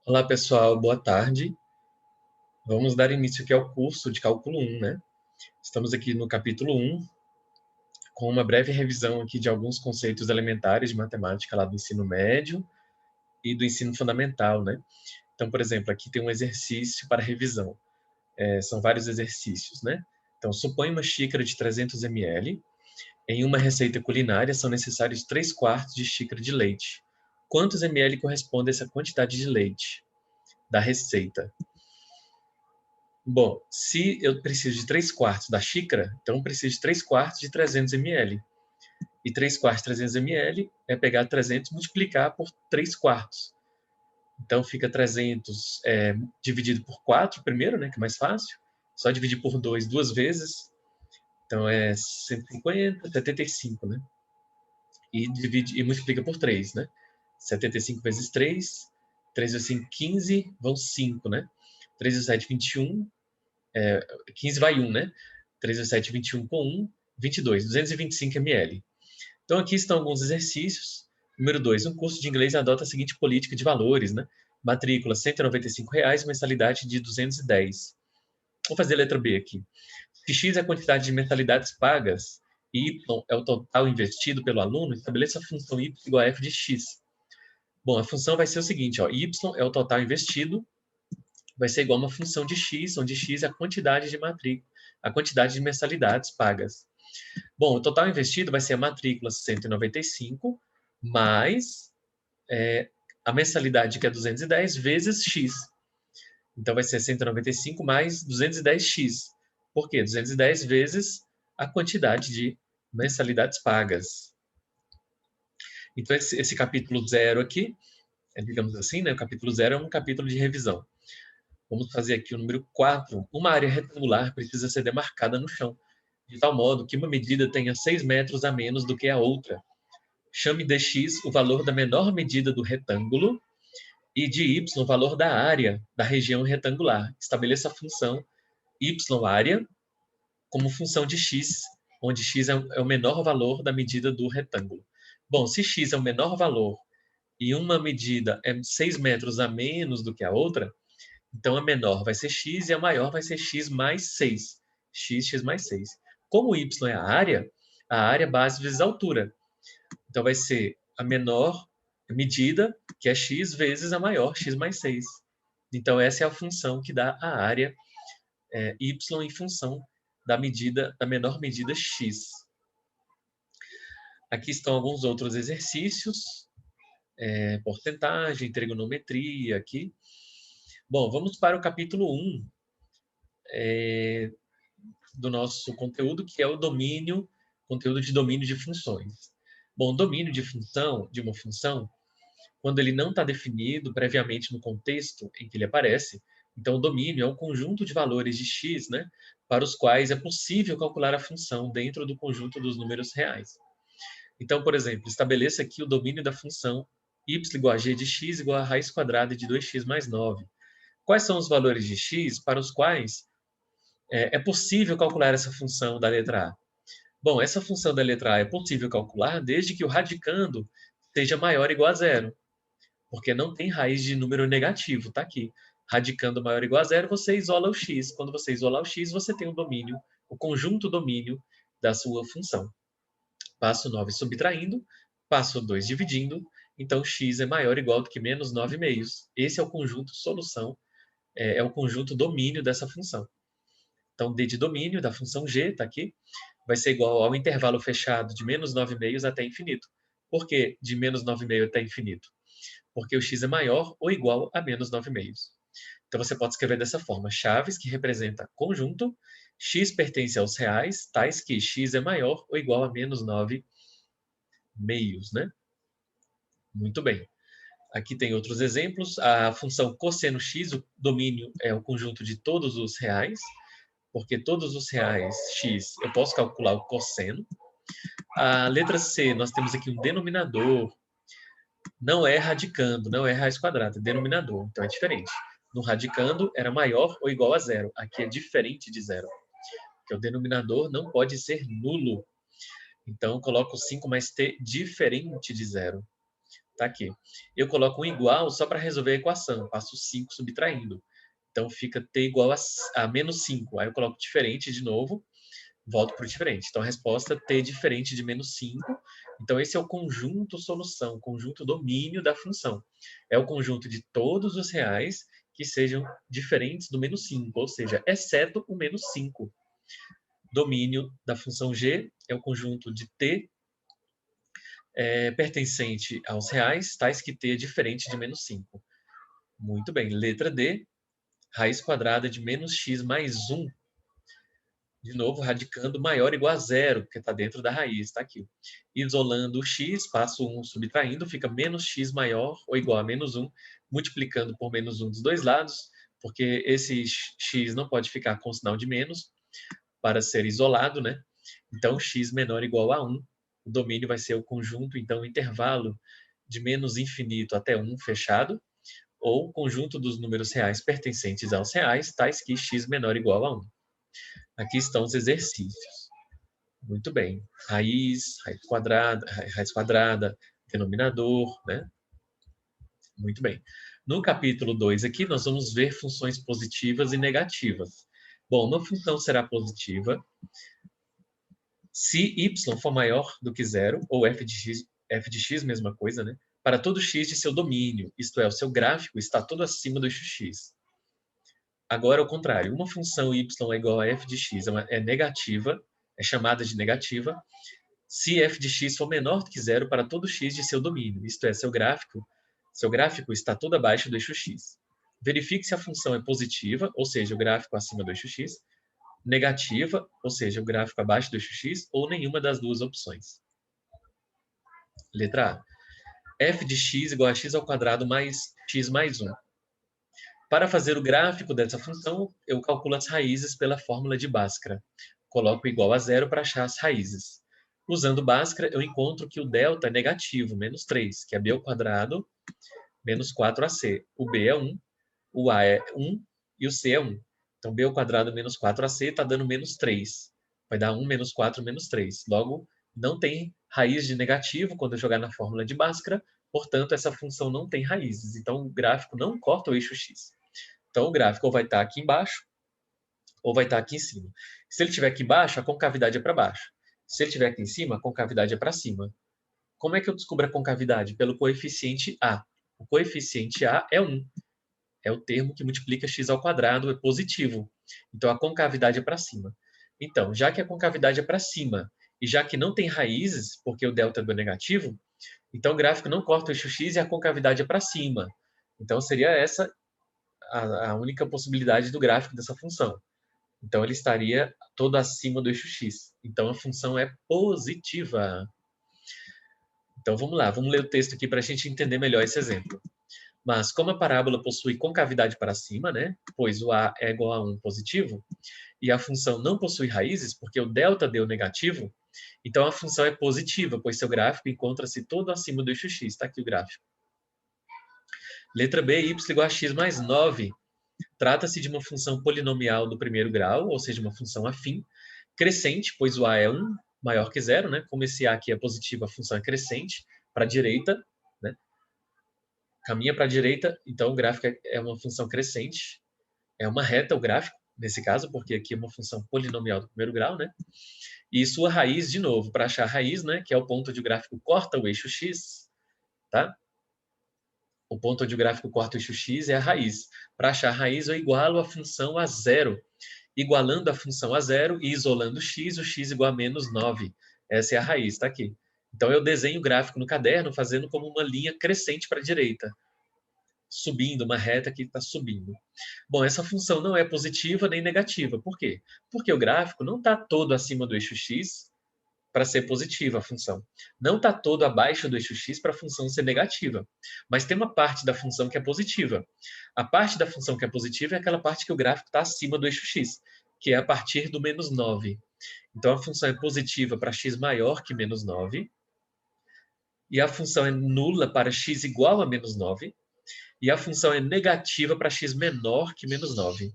Olá, pessoal, boa tarde. Vamos dar início aqui ao curso de Cálculo 1, né? Estamos aqui no capítulo 1, com uma breve revisão aqui de alguns conceitos elementares de matemática lá do ensino médio e do ensino fundamental, né? Então, por exemplo, aqui tem um exercício para revisão. São vários exercícios, né? Então, supõe uma xícara de 300 ml. Em uma receita culinária são necessários 3/4 de xícara de leite. Quantos ml corresponde a essa quantidade de leite da receita? Bom, se eu preciso de 3/4 da xícara, então eu preciso de 3/4 de 300 ml. E 3/4 de 300 ml é pegar 300 e multiplicar por 3/4. Então fica 300 dividido por 4 primeiro, né, que é mais fácil. Só dividir por 2 duas vezes. Então é 150, 75, né? E multiplica por 3, né? 75 vezes 3, 3 vezes 5, 15, vão 5, né? 3 vezes 7, 21, 15 vai 1, né? 3 vezes 7, 21 com 1, 22, 225 ml. Então, aqui estão alguns exercícios. Número 2, um curso de inglês adota a seguinte política de valores, né? Matrícula R$ 195, mensalidade de 210. Vou fazer a letra B aqui. Se X é a quantidade de mensalidades pagas e Y é o total investido pelo aluno, estabeleça a função Y igual a f de X. Bom, a função vai ser o seguinte, ó, Y é o total investido, vai ser igual a uma função de X, onde X é a quantidade de matrícula, a quantidade de mensalidades pagas. Bom, o total investido vai ser a matrícula 195 mais a mensalidade, que é 210, vezes X. Então, vai ser 195 mais 210x. Por quê? 210 vezes a quantidade de mensalidades pagas. Então, esse capítulo 0 aqui, digamos assim, né? O capítulo 0 é um capítulo de revisão. Vamos fazer aqui o número 4. Uma área retangular precisa ser demarcada no chão, de tal modo que uma medida tenha 6 metros a menos do que a outra. Chame de x o valor da menor medida do retângulo e de y o valor da área da região retangular. Estabeleça a função y área como função de x, onde x é o menor valor da medida do retângulo. Bom, se x é o menor valor e uma medida é 6 metros a menos do que a outra, então a menor vai ser x e a maior vai ser x mais 6. X mais 6. Como y é a área base vezes a altura. Então vai ser a menor medida, que é x, vezes a maior, x mais 6. Então essa é a função que dá a área y em função da menor medida x. Aqui estão alguns outros exercícios, porcentagem, trigonometria aqui. Bom, vamos para o capítulo 1 do nosso conteúdo, que é o conteúdo de domínio de funções. Bom, o domínio de uma função, quando ele não está definido previamente no contexto em que ele aparece, então o domínio é um conjunto de valores de x, né, para os quais é possível calcular a função dentro do conjunto dos números reais. Então, por exemplo, estabeleça aqui o domínio da função y igual a g de x igual a raiz quadrada de 2x mais 9. Quais são os valores de x para os quais é possível calcular essa função da letra A? Bom, essa função da letra A é possível calcular desde que o radicando seja maior ou igual a zero, porque não tem raiz de número negativo, tá aqui. Radicando maior ou igual a zero, você isola o x. Quando você isolar o x, você tem o domínio, o conjunto domínio da sua função. Passo 9 subtraindo, passo 2 dividindo, então x é maior ou igual do que menos 9 meios. Esse é o conjunto solução, é o conjunto domínio dessa função. Então, d de domínio da função g, está aqui, vai ser igual ao intervalo fechado de menos 9 meios até infinito. Por que de menos 9 meios até infinito? Porque o x é maior ou igual a menos 9 meios. Então, você pode escrever dessa forma: chaves, que representa conjunto, x pertence aos reais, tais que x é maior ou igual a menos 9 meios, né? Muito bem. Aqui tem outros exemplos. A função cosseno x, o domínio é o conjunto de todos os reais, porque todos os reais x eu posso calcular o cosseno. A letra C, nós temos aqui um denominador, não é radicando, não é raiz quadrada, é denominador, então é diferente. No radicando era maior ou igual a zero, aqui é diferente de zero, porque o denominador não pode ser nulo. Então, coloco 5 mais t diferente de zero. Tá aqui. Eu coloco um igual só para resolver a equação. Passo 5 subtraindo. Então, fica t igual a menos 5. Aí eu coloco diferente de novo, volto para o diferente. Então, a resposta t diferente de menos 5. Então, esse é o conjunto solução, conjunto domínio da função. É o conjunto de todos os reais que sejam diferentes do menos 5, ou seja, exceto o menos 5. Domínio da função g é o conjunto de t pertencente aos reais, tais que t é diferente de menos 5. Muito bem. Letra D, raiz quadrada de menos x mais 1. De novo, radicando maior ou igual a zero, porque está dentro da raiz, está aqui. Isolando o x, passo 1 subtraindo, fica menos x maior ou igual a menos 1, multiplicando por menos 1 dos dois lados, porque esse x não pode ficar com sinal de menos para ser isolado, né? Então, x menor ou igual a 1. O domínio vai ser o conjunto, então, o intervalo de menos infinito até 1 fechado, ou conjunto dos números reais pertencentes aos reais, tais que x menor ou igual a 1. Aqui estão os exercícios. Muito bem. Raiz quadrada, denominador, né? Muito bem. No capítulo 2 aqui, nós vamos ver funções positivas e negativas. Bom, uma função será positiva se y for maior do que zero, ou f de x, mesma coisa, né? Para todo x de seu domínio, isto é, o seu gráfico está todo acima do eixo x. Agora, ao contrário, uma função y é igual a f de x é negativa, é chamada de negativa, se f de x for menor do que zero para todo x de seu domínio, isto é, seu gráfico está todo abaixo do eixo x. Verifique se a função é positiva, ou seja, o gráfico acima do eixo x, negativa, ou seja, o gráfico abaixo do eixo x, ou nenhuma das duas opções. Letra A. F de x igual a x ao quadrado mais x mais 1. Para fazer o gráfico dessa função, eu calculo as raízes pela fórmula de Bhaskara. Coloco igual a zero para achar as raízes. Usando Bhaskara, eu encontro que o delta é negativo, menos 3, que é b ao quadrado menos 4ac. O b é 1, o a é 1 e o c é 1. Então, b ao quadrado menos 4ac está dando menos 3. Vai dar 1 menos 4 menos 3. Logo, não tem raiz de negativo quando eu jogar na fórmula de Bhaskara, portanto, essa função não tem raízes. Então, o gráfico não corta o eixo x. Então, o gráfico ou vai estar aqui embaixo, ou vai estar aqui em cima. Se ele estiver aqui embaixo, a concavidade é para baixo. Se ele estiver aqui em cima, a concavidade é para cima. Como é que eu descubro a concavidade? Pelo coeficiente A. O coeficiente A é 1. É o termo que multiplica x ao quadrado, é positivo. Então, a concavidade é para cima. Então, já que a concavidade é para cima, e já que não tem raízes, porque o delta é negativo, então o gráfico não corta o eixo x e a concavidade é para cima. Então, seria essa a única possibilidade do gráfico dessa função. Então, ele estaria todo acima do eixo x. Então, a função é positiva. Então, vamos lá. Vamos ler o texto aqui para a gente entender melhor esse exemplo. Mas, como a parábola possui concavidade para cima, né? Pois o a é igual a 1 positivo, e a função não possui raízes, porque o delta deu negativo, então a função é positiva, pois seu gráfico encontra-se todo acima do eixo x. Está aqui o gráfico. Letra B, y igual a x mais 9. Trata-se de uma função polinomial do primeiro grau, ou seja, uma função afim, crescente, pois o a é 1 maior que zero, né? Como esse a aqui é positivo, a função é crescente, para a direita, né? Caminha para a direita, então o gráfico é uma função crescente, é uma reta o gráfico, nesse caso, porque aqui é uma função polinomial do primeiro grau, né? E sua raiz, de novo, para achar a raiz, né? Que é o ponto onde o gráfico corta o eixo x, tá? O ponto onde o gráfico corta o eixo x é a raiz. Para achar a raiz, eu igualo a função a zero. Igualando a função a zero e isolando o x igual a menos 9. Essa é a raiz, está aqui. Então, eu desenho o gráfico no caderno fazendo como uma linha crescente para a direita. Subindo, uma reta que está subindo. Bom, essa função não é positiva nem negativa. Por quê? Porque o gráfico não está todo acima do eixo x para ser positiva a função. Não está todo abaixo do eixo x para a função ser negativa. Mas tem uma parte da função que é positiva. A parte da função que é positiva é aquela parte que o gráfico está acima do eixo x, que é a partir do menos 9. Então, a função é positiva para x maior que menos 9. E a função é nula para x igual a menos 9. E a função é negativa para x menor que menos 9.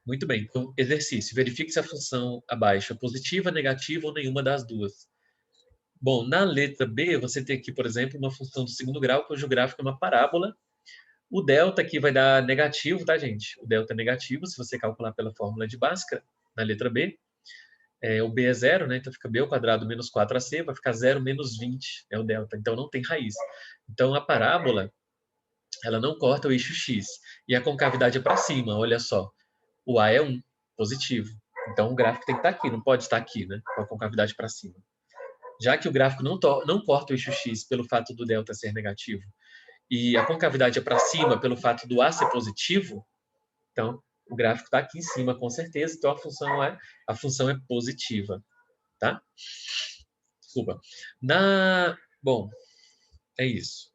Muito bem, então, exercício. Verifique se a função abaixo é positiva, negativa ou nenhuma das duas. Bom, na letra B, você tem aqui, por exemplo, uma função do segundo grau, cujo gráfico é uma parábola. O delta aqui vai dar negativo, tá, gente? O delta é negativo, se você calcular pela fórmula de Bhaskara, na letra B. O B é zero, né? Então fica B ao quadrado menos 4AC, vai ficar 0 menos 20, é o delta. Então não tem raiz. Então a parábola, ela não corta o eixo X. E a concavidade é para cima, olha só. O A é 1, positivo. Então o gráfico tem que estar aqui, não pode estar aqui, né? Com a concavidade para cima. Já que o gráfico não corta o eixo X pelo fato do delta ser negativo e a concavidade é para cima pelo fato do A ser positivo, então o gráfico está aqui em cima com certeza, então a função é positiva, tá? Desculpa. Bom, é isso.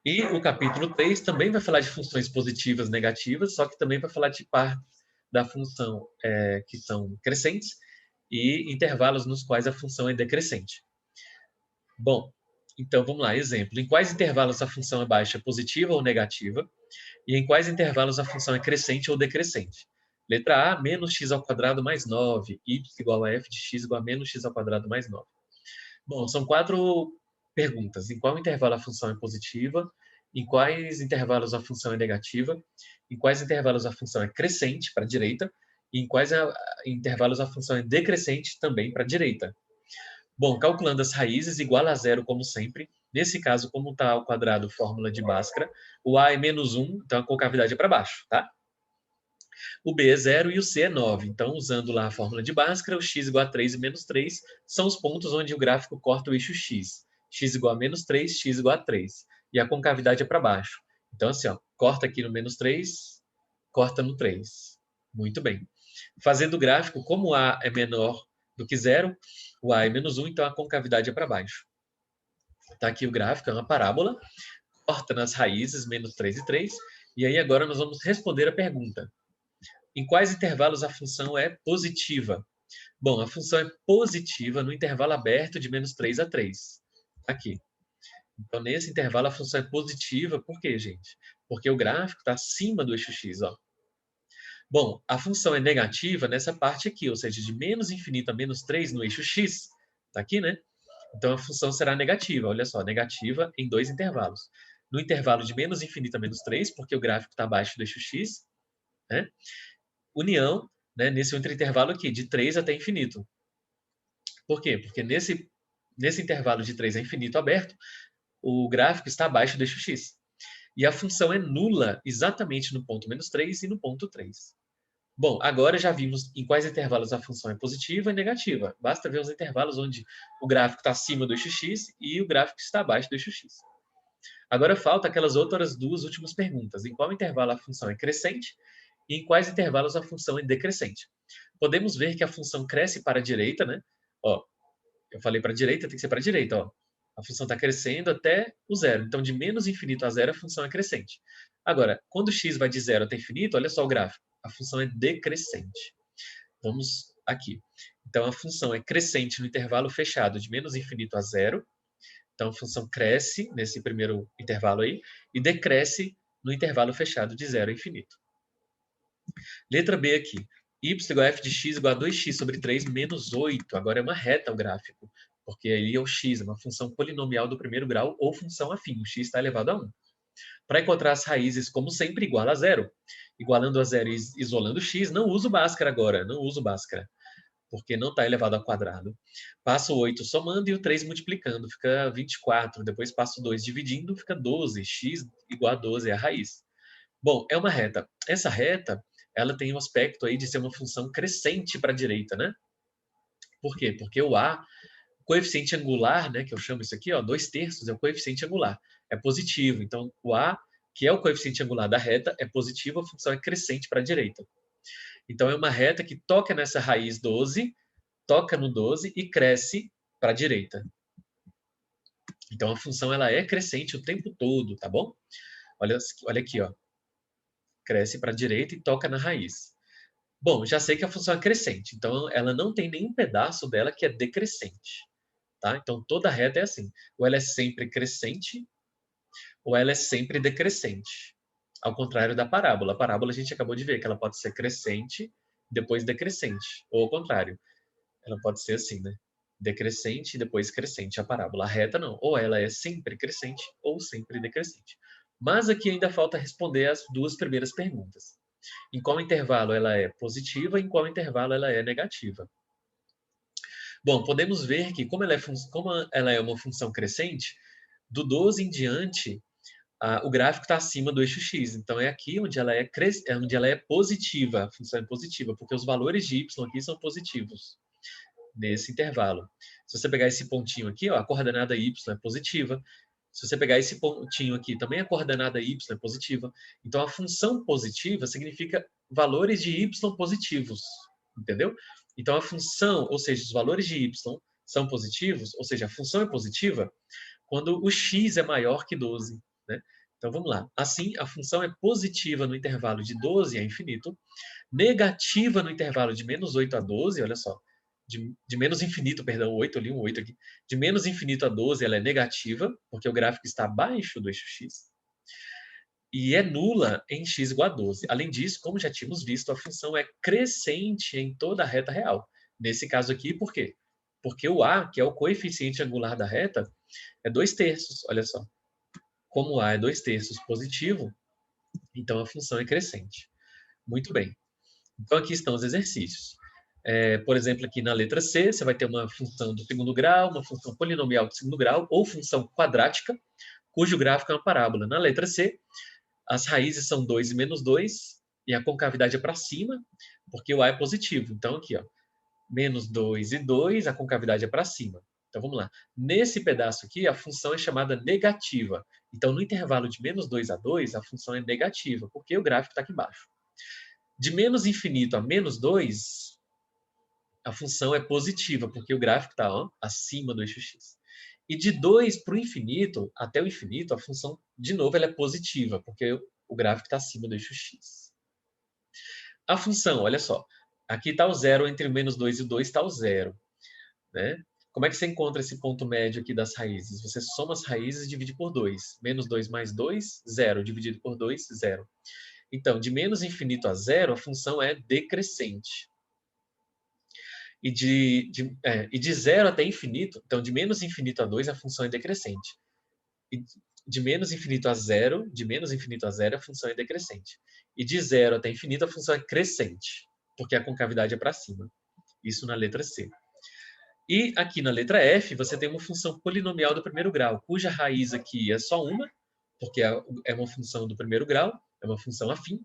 E o capítulo 3 também vai falar de funções positivas e negativas, só que também vai falar de partes da função que são crescentes e intervalos nos quais a função é decrescente. Bom, então vamos lá, exemplo. Em quais intervalos a função é baixa, positiva ou negativa? E em quais intervalos a função é crescente ou decrescente? Letra A, menos x ao quadrado mais 9, y igual a f de x igual a menos x ao quadrado mais 9. Bom, são 4 perguntas. Em qual intervalo a função é positiva? Em quais intervalos a função é negativa? Em quais intervalos a função é crescente, para a direita? E em quais intervalos a função é decrescente, também para a direita? Bom, calculando as raízes, igual a zero, como sempre. Nesse caso, como está ao quadrado, fórmula de Bhaskara, o A é menos 1, então a concavidade é para baixo, tá? O B é 0 e o C é 9. Então, usando lá a fórmula de Bhaskara, o x igual a 3 e menos 3 são os pontos onde o gráfico corta o eixo x. X igual a menos 3, x igual a 3. E a concavidade é para baixo. Então, assim, ó, corta aqui no menos 3, corta no 3. Muito bem. Fazendo o gráfico, como o A é menor do que 0, o A é menos 1, então a concavidade é para baixo. Está aqui o gráfico, é uma parábola, corta nas raízes, menos 3 e 3. E aí agora nós vamos responder a pergunta. Em quais intervalos a função é positiva? Bom, a função é positiva no intervalo aberto de menos 3 a 3. Aqui. Então, nesse intervalo, a função é positiva. Por quê, gente? Porque o gráfico está acima do eixo x. Ó. Bom, a função é negativa nessa parte aqui, ou seja, de menos infinito a menos 3 no eixo x. Está aqui, né? Então, a função será negativa. Olha só, negativa em 2 intervalos. No intervalo de menos infinito a menos 3, porque o gráfico está abaixo do eixo x, né? União, né, nesse outro intervalo aqui, de 3 até infinito. Por quê? Porque nesse intervalo de 3 a infinito aberto, o gráfico está abaixo do eixo x. E a função é nula exatamente no ponto menos 3 e no ponto 3. Bom, agora já vimos em quais intervalos a função é positiva e negativa. Basta ver os intervalos onde o gráfico está acima do eixo x e o gráfico está abaixo do eixo x. Agora falta aquelas outras duas últimas perguntas. Em qual intervalo a função é crescente e em quais intervalos a função é decrescente? Podemos ver que a função cresce para a direita, né? Ó, eu falei para a direita, tem que ser para a direita, ó. A função está crescendo até o zero. Então, de menos infinito a zero, a função é crescente. Agora, quando x vai de zero até infinito, olha só o gráfico. A função é decrescente. Vamos aqui. Então, a função é crescente no intervalo fechado de menos infinito a zero. Então, a função cresce nesse primeiro intervalo aí e decresce no intervalo fechado de zero a infinito. Letra B aqui. Y igual a f de x igual a 2x sobre 3 menos 8. Agora é uma reta o gráfico, porque aí é o x, é uma função polinomial do primeiro grau ou função afim. O x está elevado a 1. Para encontrar as raízes, como sempre, igual a zero. Igualando a zero e isolando x, não uso Bhaskara agora, não uso Bhaskara, porque não está elevado ao quadrado. Passo o 8 somando e o 3 multiplicando, fica 24. Depois passo o 2 dividindo, fica 12. X igual a 12 é a raiz. Bom, é uma reta. Essa reta, ela tem um aspecto aí de ser uma função crescente para a direita, né? Por quê? Porque o A, o coeficiente angular, né, que eu chamo isso aqui, ó, 2/3 é o coeficiente angular, é positivo. Então, o A, que é o coeficiente angular da reta, é positivo, a função é crescente para a direita. Então, é uma reta que toca nessa raiz 12, toca no 12 e cresce para a direita. Então, a função ela é crescente o tempo todo, tá bom? Olha aqui, ó. Cresce para a direita e toca na raiz. Bom, já sei que a função é crescente, então ela não tem nenhum pedaço dela que é decrescente, tá? Então toda reta é assim, ou ela é sempre crescente, ou ela é sempre decrescente. Ao contrário da parábola. A parábola a gente acabou de ver que ela pode ser crescente, depois decrescente, ou ao contrário. Ela pode ser assim, né? decrescente e depois crescente a parábola. A reta não, ou ela é sempre crescente ou sempre decrescente. Mas aqui ainda falta responder as duas primeiras perguntas. Em qual intervalo ela é positiva e em qual intervalo ela é negativa. Bom, podemos ver que como ela é uma função crescente, do 12 em diante, o gráfico está acima do eixo x. Então, é aqui onde ela é positiva, a função é positiva, porque os valores de y aqui são positivos, nesse intervalo. Se você pegar esse pontinho aqui, ó, a coordenada y é positiva. Se você pegar esse pontinho aqui, também a coordenada y é positiva. Então, a função positiva significa valores de y positivos, entendeu? Então, a função, ou seja, os valores de y são positivos, ou seja, a função é positiva, quando o x é maior que 12, né? Então, vamos lá. Assim, a função é positiva no intervalo de 12 a infinito, negativa no intervalo de menos 8 a 12, olha só, de menos infinito, perdão, 8 ali, um 8 aqui, de menos infinito a 12 ela é negativa, porque o gráfico está abaixo do eixo x, e é nula em x igual a 12. Além disso, como já tínhamos visto, a função é crescente em toda a reta real. Nesse caso aqui, por quê? Porque o a, que é o coeficiente angular da reta, é 2/3, olha só. Como o a é 2/3 positivo, então a função é crescente. Muito bem. Então aqui estão os exercícios. Por exemplo, aqui na letra C, você vai ter uma função do segundo grau, uma função polinomial do segundo grau, ou função quadrática, cujo gráfico é uma parábola. Na letra C, as raízes são 2 e menos 2, e a concavidade é para cima, porque o a é positivo. Então, aqui, ó, menos 2 e 2, a concavidade é para cima. Então, vamos lá. Nesse pedaço aqui, a função é chamada negativa. Então, no intervalo de menos 2 a 2, a função é negativa, porque o gráfico está aqui embaixo. De menos infinito a menos 2, a função é positiva, porque o gráfico está acima do eixo x. E de 2 para o infinito, até o infinito, a função, de novo, ela é positiva, porque o gráfico está acima do eixo x. A função, olha só, aqui está o zero, entre o menos 2 e o 2 está o zero. Né? Como é que você encontra esse ponto médio aqui das raízes? Você soma as raízes e divide por 2. Menos 2 mais 2, 0. Dividido por 2, 0. Então, de menos infinito a zero, a função é decrescente. E de 0 até infinito, então de menos infinito a 2, a função é decrescente. E de menos infinito a 0, a função é decrescente. E de 0 até infinito, a função é crescente, porque a concavidade é para cima. Isso na letra C. E aqui na letra F, você tem uma função polinomial do primeiro grau, cuja raiz aqui é só uma, porque é uma função do primeiro grau, é uma função afim.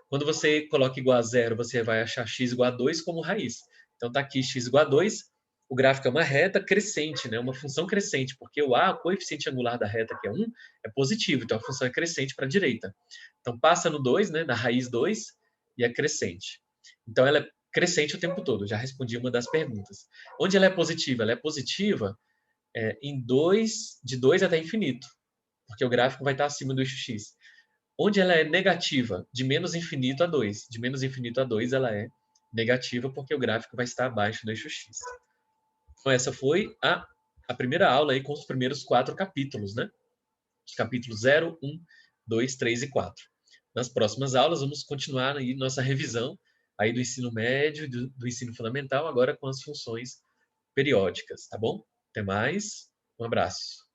Quando você coloca igual a 0, você vai achar x igual a 2 como raiz. Então, está aqui x igual a 2, o gráfico é uma reta crescente, né? Uma função crescente, porque o a, o coeficiente angular da reta, que é 1, é positivo, então a função é crescente para a direita. Então, passa no 2, né? Na raiz 2, e é crescente. Então, ela é crescente o tempo todo, já respondi uma das perguntas. Onde ela é positiva? Ela é positiva de 2 até infinito, porque o gráfico vai estar acima do eixo x. Onde ela é negativa? De menos infinito a 2. De menos infinito a 2, ela é negativa, porque o gráfico vai estar abaixo do eixo x. Então, essa foi a primeira aula aí com os primeiros 4 capítulos, né? Os capítulos 0, 1, 2, 3 e 4. Nas próximas aulas, vamos continuar aí nossa revisão aí do ensino médio, do ensino fundamental, agora com as funções periódicas, tá bom? Até mais, um abraço.